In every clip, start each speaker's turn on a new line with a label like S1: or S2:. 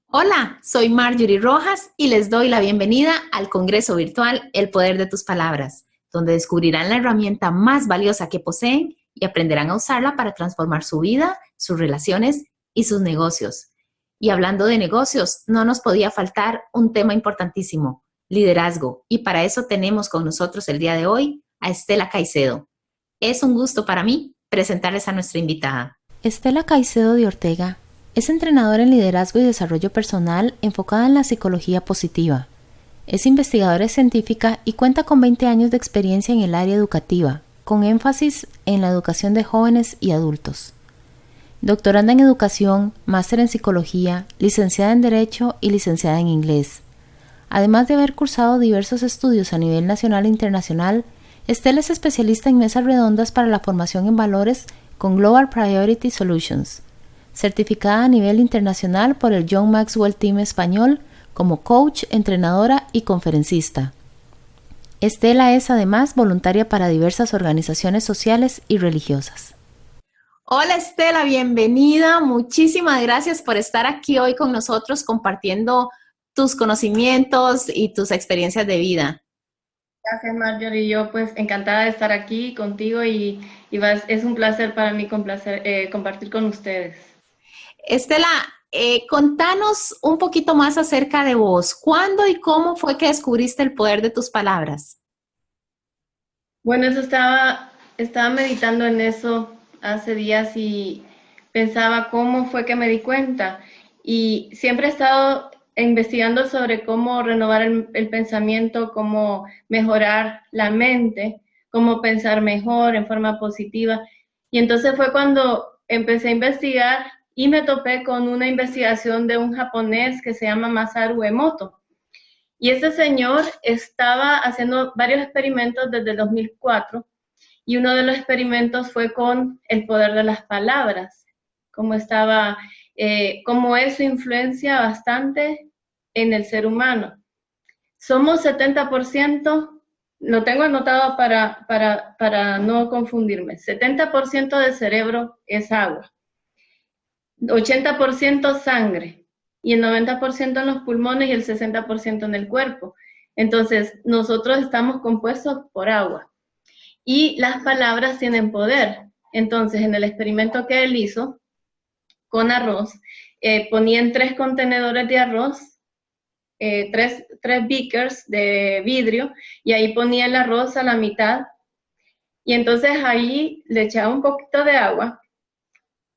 S1: Hola, soy Marjorie Rojas y les doy la bienvenida al Congreso Virtual El Poder de Tus Palabras, donde descubrirán la herramienta más valiosa que poseen y aprenderán a usarla para transformar su vida, sus relaciones y sus negocios. Y hablando de negocios, no nos podía faltar un tema importantísimo, liderazgo. Y para eso tenemos con nosotros el día de hoy a Estela Caicedo. Es un gusto para mí presentarles a nuestra invitada.
S2: Estela Caicedo de Ortega es entrenadora en liderazgo y desarrollo personal enfocada en la psicología positiva. Es investigadora científica y cuenta con 20 años de experiencia en el área educativa, con énfasis en la educación de jóvenes y adultos. Doctoranda en educación, máster en psicología, licenciada en Derecho y licenciada en inglés. Además de haber cursado diversos estudios a nivel nacional e internacional, Estela es especialista en mesas redondas para la formación en valores con Global Priority Solutions, certificada a nivel internacional por el John Maxwell Team Español como coach, entrenadora y conferencista. Estela es además voluntaria para diversas organizaciones sociales y religiosas.
S1: Hola Estela, bienvenida. Muchísimas gracias por estar aquí hoy con nosotros compartiendo tus conocimientos y tus experiencias de vida.
S3: Gracias, Marjorie. Yo pues encantada de estar aquí contigo y es un placer para mí compartir con ustedes.
S1: Estela, contanos un poquito más acerca de vos. ¿Cuándo y cómo fue que descubriste el poder de tus palabras?
S3: Bueno, estaba meditando en eso hace días y pensaba cómo fue que me di cuenta. Y siempre he estado investigando sobre cómo renovar el pensamiento, cómo mejorar la mente, cómo pensar mejor en forma positiva. Y entonces fue cuando empecé a investigar y me topé con una investigación de un japonés que se llama Masaru Emoto. Y este señor estaba haciendo varios experimentos desde el 2004 y uno de los experimentos fue con el poder de las palabras, cómo es su influencia bastante en el ser humano. Somos 70%, lo tengo anotado para no confundirme, 70% del cerebro es agua, 80% sangre y el 90% en los pulmones y el 60% en el cuerpo. Entonces, nosotros estamos compuestos por agua y las palabras tienen poder. Entonces, en el experimento que él hizo con arroz, ponía en 3 contenedores de arroz, tres beakers de vidrio, y ahí ponía el arroz a la mitad, y entonces ahí le echaba un poquito de agua,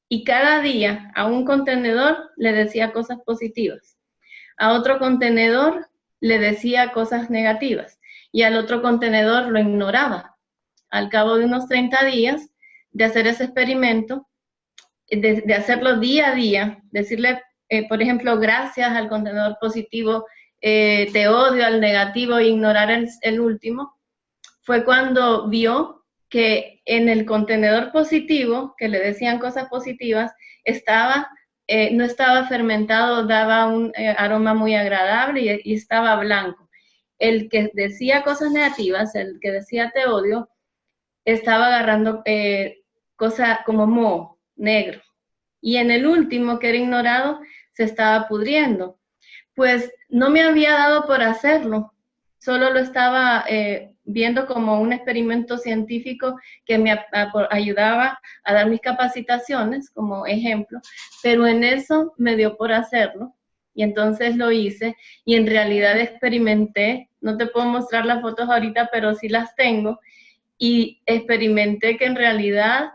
S3: y cada día a un contenedor le decía cosas positivas, a otro contenedor le decía cosas negativas, y al otro contenedor lo ignoraba. Al cabo de unos 30 días de hacer ese experimento, de hacerlo día a día, decirle, por ejemplo, gracias al contenedor positivo, te odio al negativo e ignorar el último, fue cuando vio que en el contenedor positivo, que le decían cosas positivas, no estaba fermentado, daba un aroma muy agradable y estaba blanco. El que decía cosas negativas, el que decía te odio, estaba agarrando cosas como moho, negro. Y en el último, que era ignorado, se estaba pudriendo. Pues no me había dado por hacerlo, solo lo estaba viendo como un experimento científico que me ayudaba a dar mis capacitaciones como ejemplo, pero en eso me dio por hacerlo y entonces lo hice y en realidad experimenté, no te puedo mostrar las fotos ahorita, pero sí las tengo, y experimenté que en realidad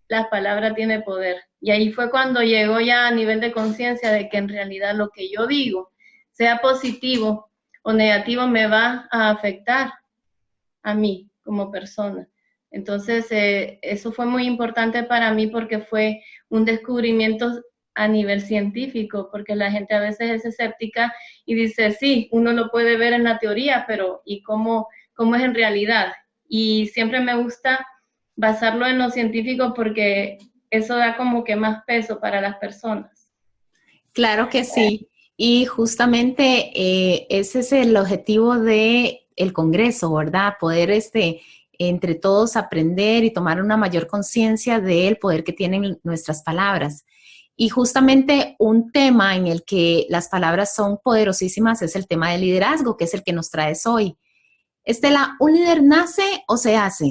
S3: la palabra tiene poder. Y ahí fue cuando llegó ya a nivel de conciencia de que en realidad lo que yo digo, sea positivo o negativo, me va a afectar a mí como persona. Entonces, eso fue muy importante para mí porque fue un descubrimiento a nivel científico, porque la gente a veces es escéptica y dice, sí, uno lo puede ver en la teoría, pero ¿y cómo es en realidad? Y siempre me gusta basarlo en lo científico porque eso da como que más peso para las personas.
S1: Claro que sí. Y justamente ese es el objetivo de el Congreso, ¿verdad? Poder entre todos aprender y tomar una mayor conciencia del poder que tienen nuestras palabras. Y justamente un tema en el que las palabras son poderosísimas es el tema del liderazgo, que es el que nos traes hoy. Estela, ¿un líder nace o se hace?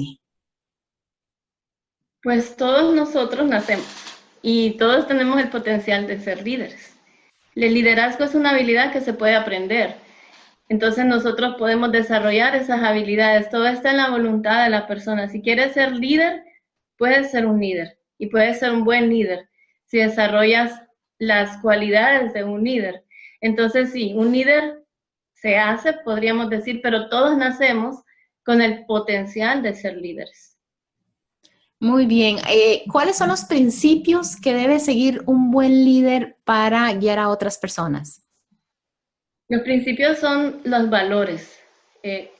S3: Pues todos nosotros nacemos y todos tenemos el potencial de ser líderes. El liderazgo es una habilidad que se puede aprender. Entonces nosotros podemos desarrollar esas habilidades. Todo está en la voluntad de la persona. Si quieres ser líder, puedes ser un líder y puedes ser un buen líder si desarrollas las cualidades de un líder. Entonces sí, un líder se hace, podríamos decir, pero todos nacemos con el potencial de ser líderes.
S1: Muy bien. ¿Cuáles son los principios que debe seguir un buen líder para guiar a otras personas?
S3: Los principios son los valores.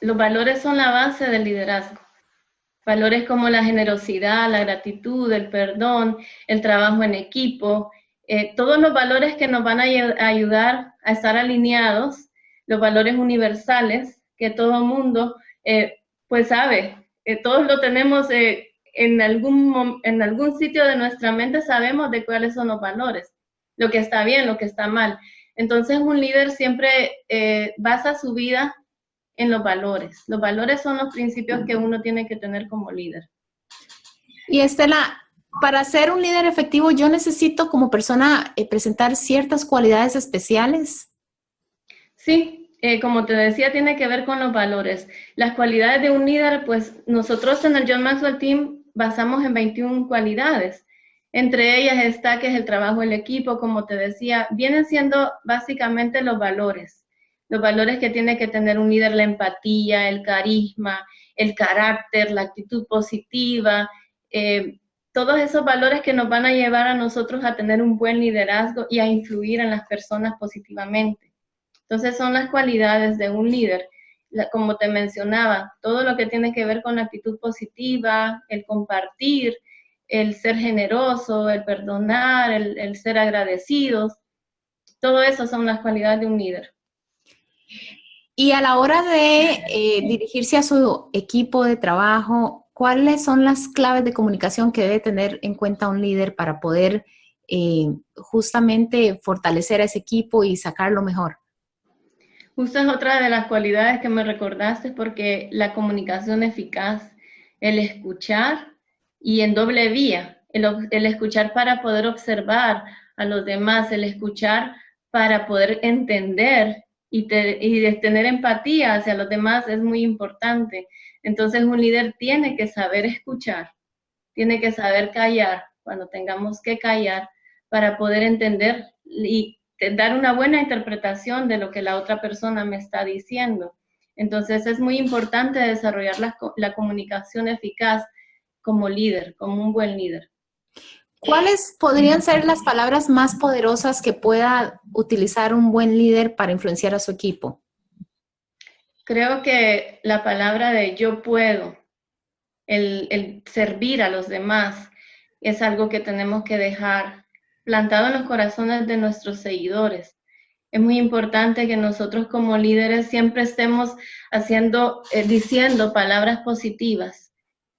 S3: Los valores son la base del liderazgo. Valores como la generosidad, la gratitud, el perdón, el trabajo en equipo, todos los valores que nos van a ayudar a estar alineados, los valores universales que todo mundo pues sabe, todos lo tenemos en algún sitio de nuestra mente, sabemos de cuáles son los valores, lo que está bien, lo que está mal. Entonces un líder siempre basa su vida en los valores. Los valores son los principios que uno tiene que tener como líder.
S1: Y Estela, para ser un líder efectivo, yo necesito como persona presentar ciertas cualidades especiales.
S3: Sí, como te decía, tiene que ver con los valores. Las cualidades de un líder, pues nosotros en el John Maxwell Team basamos en 21 cualidades. Entre ellas está que es el trabajo en equipo, como te decía, vienen siendo básicamente los valores. Los valores que tiene que tener un líder: la empatía, el carisma, el carácter, la actitud positiva, todos esos valores que nos van a llevar a nosotros a tener un buen liderazgo y a influir en las personas positivamente. Entonces son las cualidades de un líder. Como te mencionaba, todo lo que tiene que ver con la actitud positiva, el compartir, el ser generoso, el perdonar, el ser agradecidos, todo eso son las cualidades de un líder.
S1: Y a la hora de dirigirse a su equipo de trabajo, ¿cuáles son las claves de comunicación que debe tener en cuenta un líder para poder justamente fortalecer a ese equipo y sacarlo mejor?
S3: Justo es otra de las cualidades que me recordaste, porque la comunicación eficaz, el escuchar y en doble vía, el escuchar para poder observar a los demás, el escuchar para poder entender y tener empatía hacia los demás es muy importante. Entonces un líder tiene que saber escuchar, tiene que saber callar cuando tengamos que callar para poder entender y dar una buena interpretación de lo que la otra persona me está diciendo. Entonces es muy importante desarrollar la comunicación eficaz como líder, como un buen líder.
S1: ¿Cuáles podrían ser las palabras más poderosas que pueda utilizar un buen líder para influenciar a su equipo?
S3: Creo que la palabra de yo puedo, el servir a los demás, es algo que tenemos que dejar plantado en los corazones de nuestros seguidores. Es muy importante que nosotros como líderes siempre estemos diciendo palabras positivas,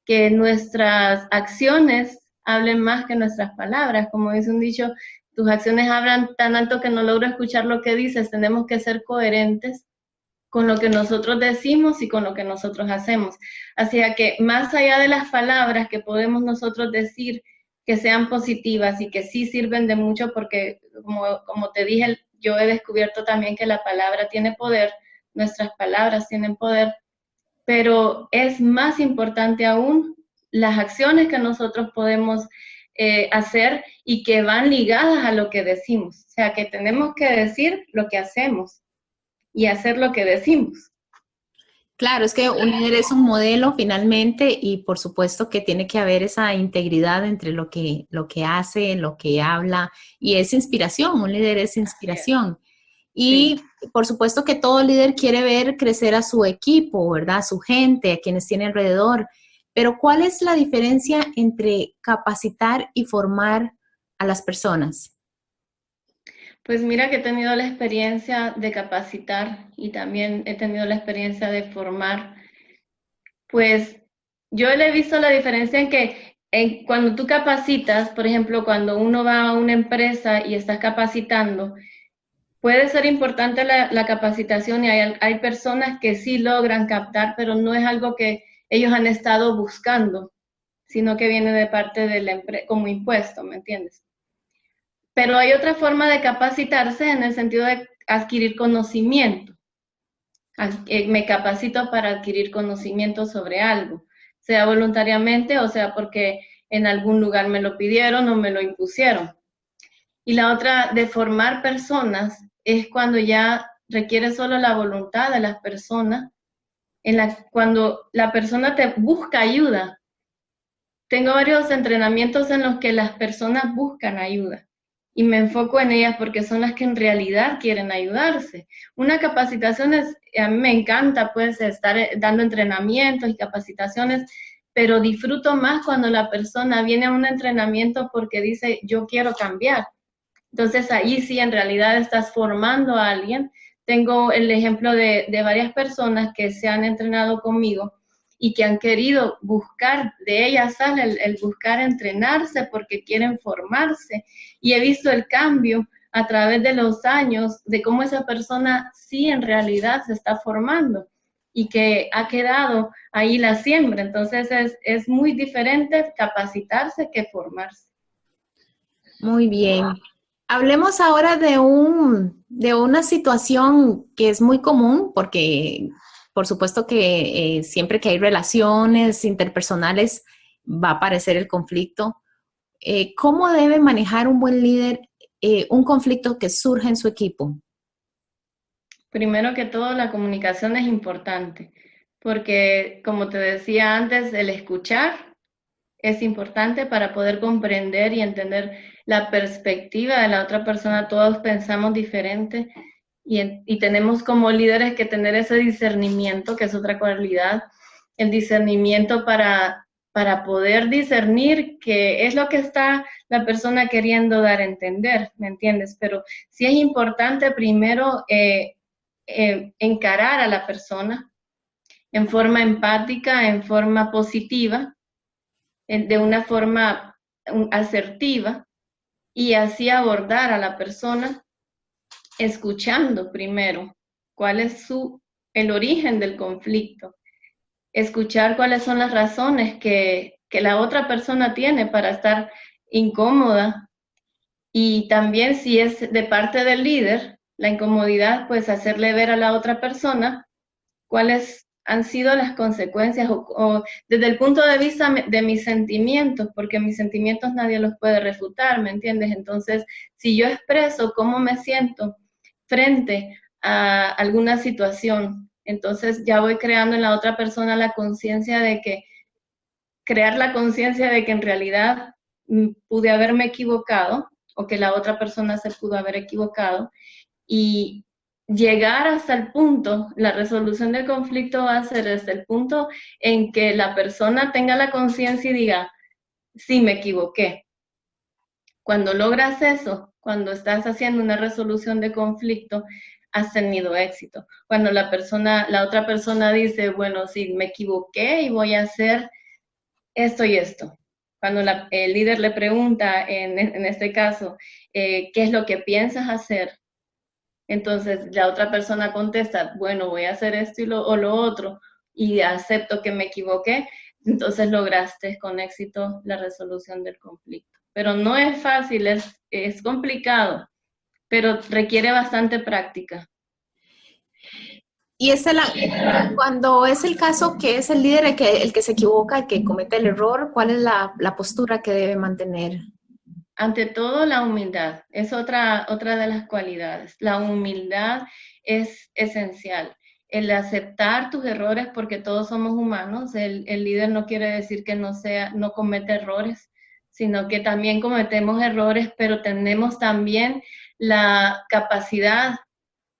S3: que nuestras acciones hablen más que nuestras palabras. Como dice un dicho, tus acciones hablan tan alto que no logro escuchar lo que dices. Tenemos que ser coherentes con lo que nosotros decimos y con lo que nosotros hacemos. Así que más allá de las palabras que podemos nosotros decir, que sean positivas y que sí sirven de mucho, porque como te dije, yo he descubierto también que la palabra tiene poder, nuestras palabras tienen poder, pero es más importante aún las acciones que nosotros podemos hacer y que van ligadas a lo que decimos. O sea, que tenemos que decir lo que hacemos y hacer lo que decimos.
S1: Claro, es que un líder es un modelo finalmente y por supuesto que tiene que haber esa integridad entre lo que hace, lo que habla y es inspiración, un líder es inspiración. Y sí, por supuesto que todo líder quiere ver crecer a su equipo, ¿verdad? A su gente, a quienes tiene alrededor. Pero ¿cuál es la diferencia entre capacitar y formar a las personas?
S3: Pues mira que he tenido la experiencia de capacitar y también he tenido la experiencia de formar. Pues yo le he visto la diferencia en que cuando tú capacitas, por ejemplo, cuando uno va a una empresa y estás capacitando, puede ser importante la capacitación y hay personas que sí logran captar, pero no es algo que ellos han estado buscando, sino que viene de parte de la empresa como impuesto, ¿me entiendes? Pero hay otra forma de capacitarse en el sentido de adquirir conocimiento. Me capacito para adquirir conocimiento sobre algo, sea voluntariamente o sea porque en algún lugar me lo pidieron o me lo impusieron. Y la otra de formar personas es cuando ya requiere solo la voluntad de las personas, cuando la persona te busca ayuda. Tengo varios entrenamientos en los que las personas buscan ayuda y me enfoco en ellas porque son las que en realidad quieren ayudarse. Una capacitación a mí me encanta pues estar dando entrenamientos y capacitaciones, pero disfruto más cuando la persona viene a un entrenamiento porque dice, yo quiero cambiar. Entonces ahí sí en realidad estás formando a alguien. Tengo el ejemplo de varias personas que se han entrenado conmigo y que han querido buscar, de ellas sale el buscar entrenarse porque quieren formarse. Y he visto el cambio a través de los años de cómo esa persona sí en realidad se está formando y que ha quedado ahí la siembra. Entonces es muy diferente capacitarse que formarse.
S1: Muy bien. Hablemos ahora de una situación que es muy común, porque por supuesto que siempre que hay relaciones interpersonales va a aparecer el conflicto. ¿Cómo debe manejar un buen líder un conflicto que surge en su equipo?
S3: Primero que todo, la comunicación es importante, porque como te decía antes, el escuchar es importante para poder comprender y entender la perspectiva de la otra persona. Todos pensamos diferente y tenemos como líderes que tener ese discernimiento, que es otra cualidad, el discernimiento para poder discernir qué es lo que está la persona queriendo dar a entender, ¿me entiendes? Pero sí es importante primero encarar a la persona en forma empática, en forma positiva, de una forma asertiva y así abordar a la persona escuchando primero cuál es el origen del conflicto, escuchar cuáles son las razones que la otra persona tiene para estar incómoda y también si es de parte del líder, la incomodidad, pues hacerle ver a la otra persona cuáles han sido las consecuencias o desde el punto de vista de mis sentimientos, porque mis sentimientos nadie los puede refutar, ¿me entiendes? Entonces, si yo expreso cómo me siento frente a alguna situación, entonces ya voy creando en la otra persona la conciencia de que, crear la conciencia de que en realidad pude haberme equivocado o que la otra persona se pudo haber equivocado y llegar hasta el punto, la resolución del conflicto va a ser desde el punto en que la persona tenga la conciencia y diga, sí, me equivoqué. Cuando logras eso, cuando estás haciendo una resolución de conflicto, has tenido éxito. Cuando la otra persona dice, bueno, sí, me equivoqué y voy a hacer esto y esto. Cuando el líder le pregunta, en este caso, ¿qué es lo que piensas hacer? Entonces la otra persona contesta, bueno, voy a hacer esto o lo otro y acepto que me equivoqué, entonces lograste con éxito la resolución del conflicto. Pero no es fácil, es complicado, pero requiere bastante práctica.
S1: Y cuando es el caso que es el líder el que se equivoca, el que comete el error, ¿cuál es la postura que debe mantener?
S3: Ante todo, la humildad es otra de las cualidades. La humildad es esencial. El aceptar tus errores, porque todos somos humanos. El líder no quiere decir que no comete errores, sino que también cometemos errores, pero tenemos también la capacidad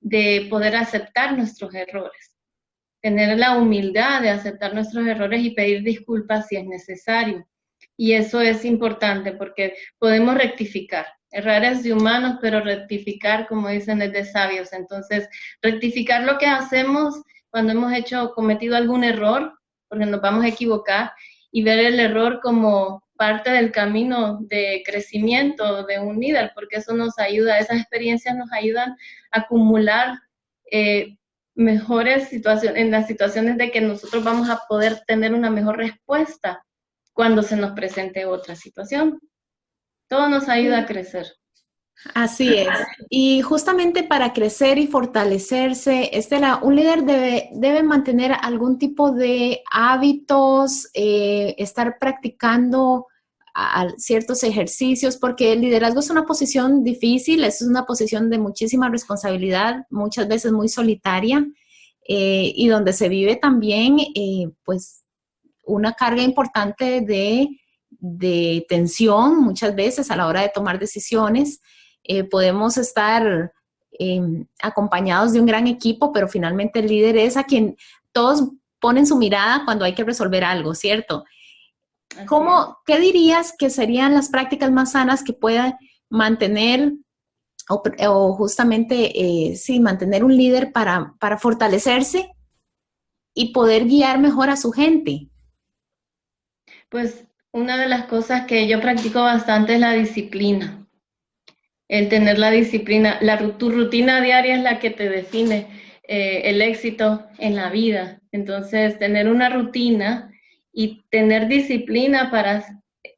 S3: de poder aceptar nuestros errores. Tener la humildad de aceptar nuestros errores y pedir disculpas si es necesario. Y eso es importante porque podemos rectificar. Errar es de humanos, pero rectificar, como dicen, es de sabios. Entonces, rectificar lo que hacemos cuando hemos cometido algún error, porque nos vamos a equivocar, y ver el error como parte del camino de crecimiento de un líder, porque eso nos ayuda, esas experiencias nos ayudan a acumular mejores situaciones, en las situaciones de que nosotros vamos a poder tener una mejor respuesta cuando se nos presente otra situación. Todo nos ayuda a crecer.
S1: Así es. Y justamente para crecer y fortalecerse, Estela, un líder debe mantener algún tipo de hábitos, estar practicando ciertos ejercicios, porque el liderazgo es una posición difícil, es una posición de muchísima responsabilidad, muchas veces muy solitaria, y donde se vive también, pues, una carga importante de tensión muchas veces a la hora de tomar decisiones. Podemos estar acompañados de un gran equipo, pero finalmente el líder es a quien todos ponen su mirada cuando hay que resolver algo, ¿cierto? ¿Qué dirías que serían las prácticas más sanas que pueda mantener o justamente, sí, mantener un líder para fortalecerse y poder guiar mejor a su gente?
S3: Pues una de las cosas que yo practico bastante es la disciplina. El tener la disciplina, tu rutina diaria es la que te define el éxito en la vida. Entonces, tener una rutina y tener disciplina para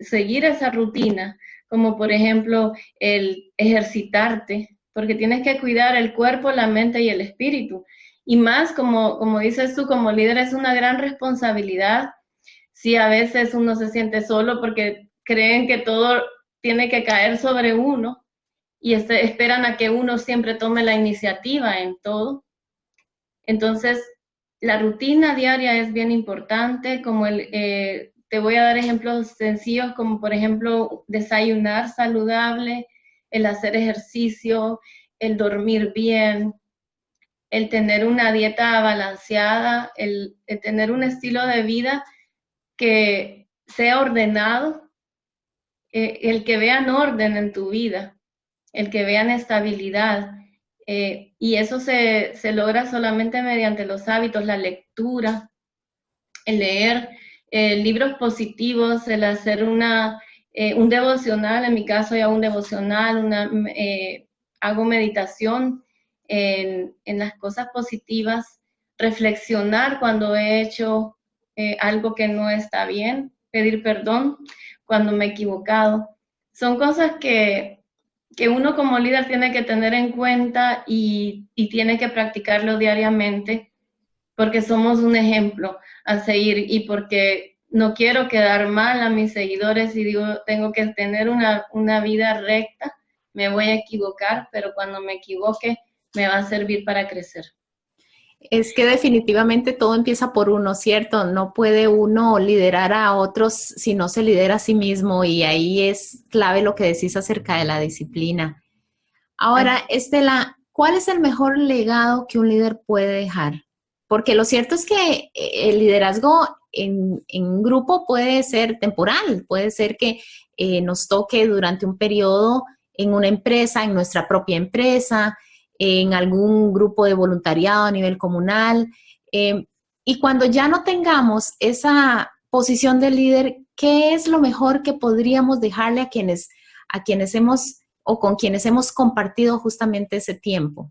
S3: seguir esa rutina, como por ejemplo el ejercitarte, porque tienes que cuidar el cuerpo, la mente y el espíritu. Y más, como dices tú, como líder es una gran responsabilidad. Sí, a veces uno se siente solo porque creen que todo tiene que caer sobre uno y esperan a que uno siempre tome la iniciativa en todo. Entonces, la rutina diaria es bien importante, como te voy a dar ejemplos sencillos, como por ejemplo desayunar saludable, el hacer ejercicio, el dormir bien, el tener una dieta balanceada, el tener un estilo de vida que sea ordenado, el que vean orden en tu vida, el que vean estabilidad. Y eso se logra solamente mediante los hábitos, la lectura, el leer libros positivos, el hacer un devocional, en mi caso ya un devocional, hago meditación en las cosas positivas, reflexionar cuando he hecho algo que no está bien, pedir perdón cuando me he equivocado. Son cosas que uno como líder tiene que tener en cuenta y tiene que practicarlo diariamente porque somos un ejemplo a seguir y porque no quiero quedar mal a mis seguidores y digo, tengo que tener una vida recta, me voy a equivocar, pero cuando me equivoque me va a servir para crecer.
S1: Es que definitivamente todo empieza por uno, ¿cierto? No puede uno liderar a otros si no se lidera a sí mismo y ahí es clave lo que decís acerca de la disciplina. Ahora, Estela, ¿cuál es el mejor legado que un líder puede dejar? Porque lo cierto es que el liderazgo en un grupo puede ser temporal, puede ser que nos toque durante un periodo en una empresa, en nuestra propia empresa, en algún grupo de voluntariado a nivel comunal. Y cuando ya no tengamos esa posición de líder, ¿qué es lo mejor que podríamos dejarle a quienes hemos o con quienes hemos compartido justamente ese tiempo?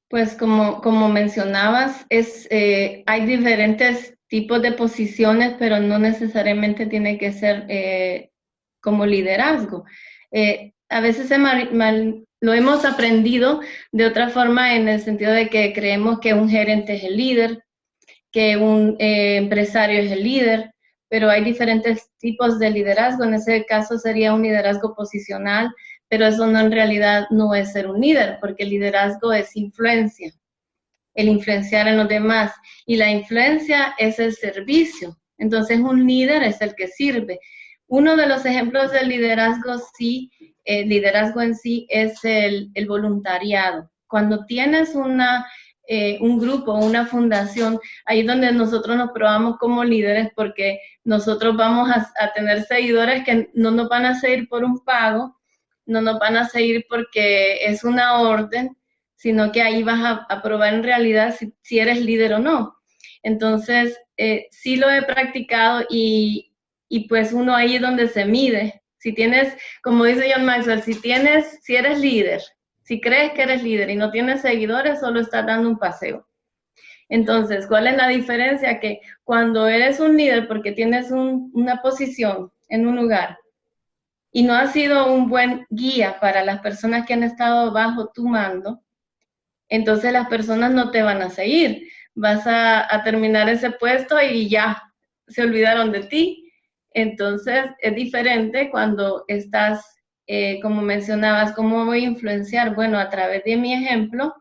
S3: Pues como mencionabas, hay diferentes tipos de posiciones, pero no necesariamente tiene que ser como liderazgo. A veces lo hemos aprendido de otra forma en el sentido de que creemos que un gerente es el líder, que un empresario es el líder, pero hay diferentes tipos de liderazgo. En ese caso sería un liderazgo posicional, pero eso en realidad no es ser un líder, porque el liderazgo es influencia, el influenciar en los demás, y la influencia es el servicio. Entonces un líder es el que sirve. Uno de los ejemplos del liderazgo liderazgo en sí es el voluntariado. Cuando tienes una un grupo, una fundación, ahí es donde nosotros nos probamos como líderes, porque nosotros vamos a tener seguidores que no nos van a seguir por un pago, no nos van a seguir porque es una orden, sino que ahí vas a probar en realidad si eres líder o no. Entonces, sí lo he practicado y pues uno ahí es donde se mide. Si tienes, como dice John Maxwell, si eres líder, si crees que eres líder y no tienes seguidores, solo estás dando un paseo. Entonces, ¿cuál es la diferencia? Que cuando eres un líder porque tienes una posición en un lugar y no has sido un buen guía para las personas que han estado bajo tu mando, entonces las personas no te van a seguir. Vas a terminar ese puesto y ya se olvidaron de ti. Entonces es diferente cuando estás, como mencionabas, ¿cómo voy a influenciar? Bueno, a través de mi ejemplo,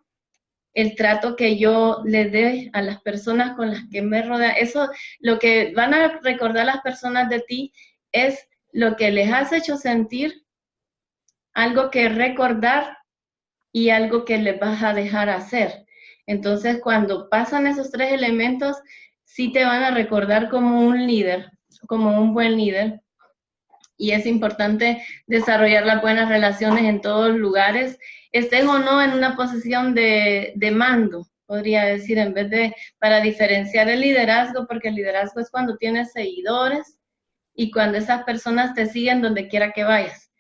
S3: el trato que yo le dé a las personas con las que me rodea. Eso, lo que van a recordar las personas de ti es lo que les has hecho sentir, algo que recordar y algo que les vas a dejar hacer. Entonces, cuando pasan esos tres elementos, sí te van a recordar como un líder, como un buen líder. Y es importante desarrollar las buenas relaciones en todos los lugares, estén o no en una posición de mando, podría decir, en vez de, para diferenciar el liderazgo, porque el liderazgo es cuando tienes seguidores y cuando esas personas te siguen donde quiera que vayas.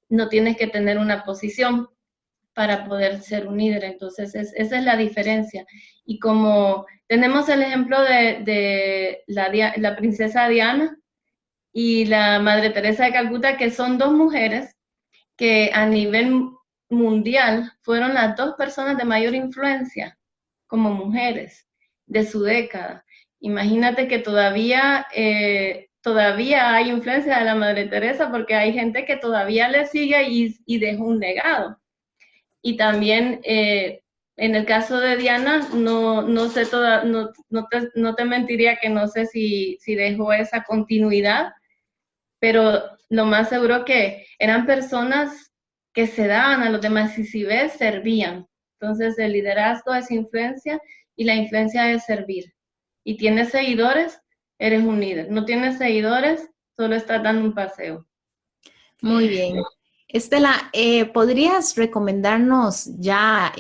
S3: No tienes que tener una posición para poder ser un líder. Entonces, esa es la diferencia. Y como tenemos el ejemplo de la princesa Diana y la Madre Teresa de Calcuta, que son dos mujeres que a nivel mundial fueron las dos personas de mayor influencia como mujeres de su década. Imagínate que todavía hay influencia de la Madre Teresa porque hay gente que todavía le sigue y dejó un legado. Y también en el caso de Diana, no sé no te mentiría que no sé si dejó esa continuidad, pero lo más seguro que eran personas que se daban a los demás y si ves, servían. Entonces el liderazgo es influencia y la influencia es servir. Y tienes seguidores, eres un líder. No tienes seguidores, solo estás dando un paseo.
S1: Muy bien. Estela, ¿podrías recomendarnos ya,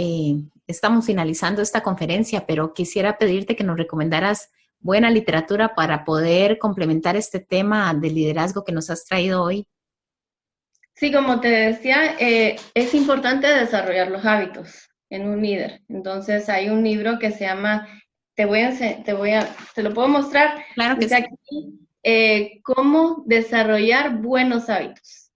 S1: estamos finalizando esta conferencia, pero quisiera pedirte que nos recomendaras buena literatura para poder complementar este tema de liderazgo que nos has traído hoy?
S3: Sí, como te decía, es importante desarrollar los hábitos en un líder. Entonces hay un libro que se llama, te lo puedo mostrar.
S1: Claro que
S3: Dice
S1: sí.
S3: aquí, cómo desarrollar buenos hábitos.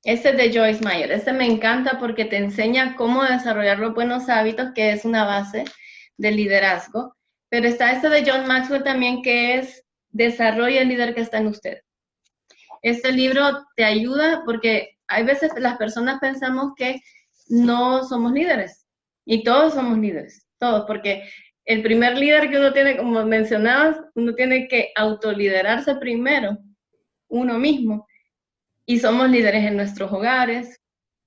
S3: Este es de Joyce Meyer. Este me encanta porque te enseña cómo desarrollar los buenos hábitos, que es una base del liderazgo. Pero está este de John Maxwell también, que es Desarrolla el líder que está en usted. Este libro te ayuda porque hay veces las personas pensamos que no somos líderes y todos somos líderes, todos, porque el primer líder que uno tiene, como mencionabas, uno tiene que autoliderarse primero, uno mismo, y somos líderes en nuestros hogares,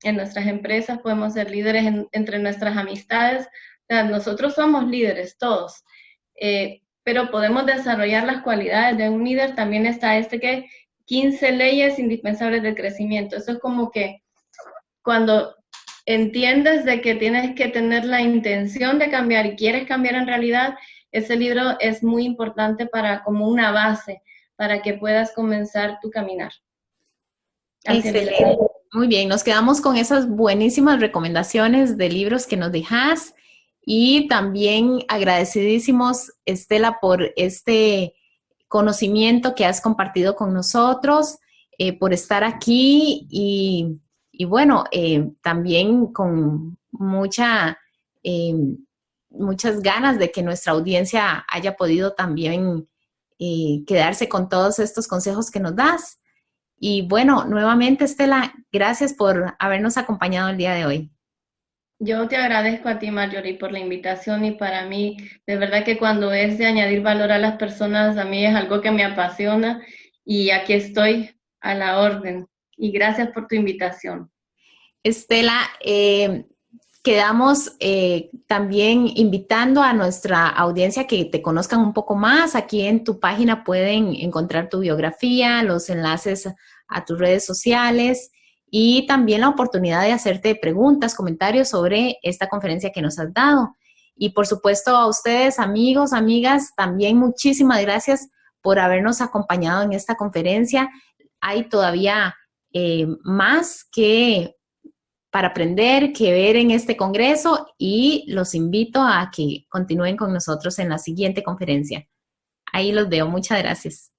S3: en nuestras empresas, podemos ser líderes entre nuestras amistades, o sea, nosotros somos líderes todos, pero podemos desarrollar las cualidades de un líder. También está que 15 leyes indispensables del crecimiento. Eso es como que cuando entiendes de que tienes que tener la intención de cambiar y quieres cambiar en realidad, ese libro es muy importante como una base para que puedas comenzar tu caminar.
S1: Excelente. Muy bien, nos quedamos con esas buenísimas recomendaciones de libros que nos dejas y también agradecidísimos, Estela, por este conocimiento que has compartido con nosotros, por estar aquí y bueno, también con muchas ganas de que nuestra audiencia haya podido también quedarse con todos estos consejos que nos das. Y bueno, nuevamente, Estela, gracias por habernos acompañado el día de hoy.
S3: Yo te agradezco a ti, Marjorie, por la invitación y para mí, de verdad que cuando es de añadir valor a las personas, a mí es algo que me apasiona y aquí estoy a la orden. Y gracias por tu invitación.
S1: Estela, quedamos también invitando a nuestra audiencia que te conozcan un poco más. Aquí en tu página pueden encontrar tu biografía, los enlaces a tus redes sociales y también la oportunidad de hacerte preguntas, comentarios sobre esta conferencia que nos has dado. Y por supuesto a ustedes, amigos, amigas, también muchísimas gracias por habernos acompañado en esta conferencia. Hay todavía más que para aprender, que ver en este congreso y los invito a que continúen con nosotros en la siguiente conferencia. Ahí los veo. Muchas gracias.